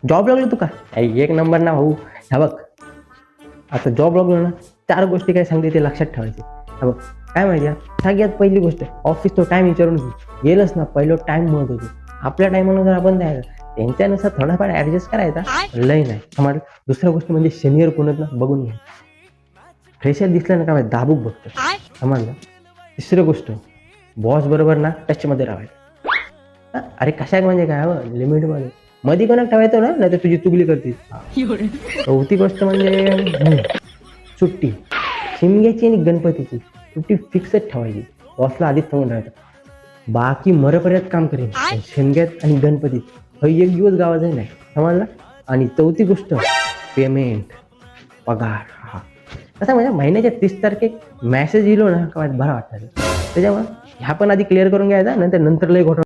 Job लागलो तू का एक नंबर ना भाऊ. हा बघ, आता जॉब लागलो ना, 4 गोष्टी काय सांगते ते लक्षात ठेवायचे. हा बघ, काय माहिती आहे, सगळ्यात पहिली गोष्ट ऑफिस तो टाईम विचारून घे. गेलंच ना, पहिलं टाईम महत्व होतो. आपल्या टाईमानुसार आपण जायचं, त्यांच्यानुसार थोडाफार ॲडजस्ट करायचा, लय नाही समज. दुसरी गोष्ट म्हणजे सिनियर कोण आहेत ना बघून घ्या. फ्रेशर दिसलं ना का माहिती दाबूक बघतो समजलं. तिसरी गोष्ट, बॉस बरोबर ना टचमध्ये राहायचं. अरे कशा म्हणजे काय लिमिटमध्ये मध्ये कोणाक ठेवायचं ना, नाही तर तुझी चुगली करतील. चौथी गोष्ट म्हणजे सुट्टी, शिमग्याची आणि गणपतीची सुट्टी फिक्सच ठेवायची. बॉसला आधीच सांगून ठेवायचं, बाकी मरेपर्यंत काम करेन, पण शिमग्यात आणि गणपतीत एक दिवस गावाचं नाही समजला. आणि चौथी गोष्ट पेमेंट, पगार. हा कसं म्हणजे महिन्याच्या 30 तारखेक मॅसेज इलो ना का बरं वाटतं. त्याच्यामुळे ह्या पण आधी क्लिअर करून घ्यायचा, नंतर लय घोटाळा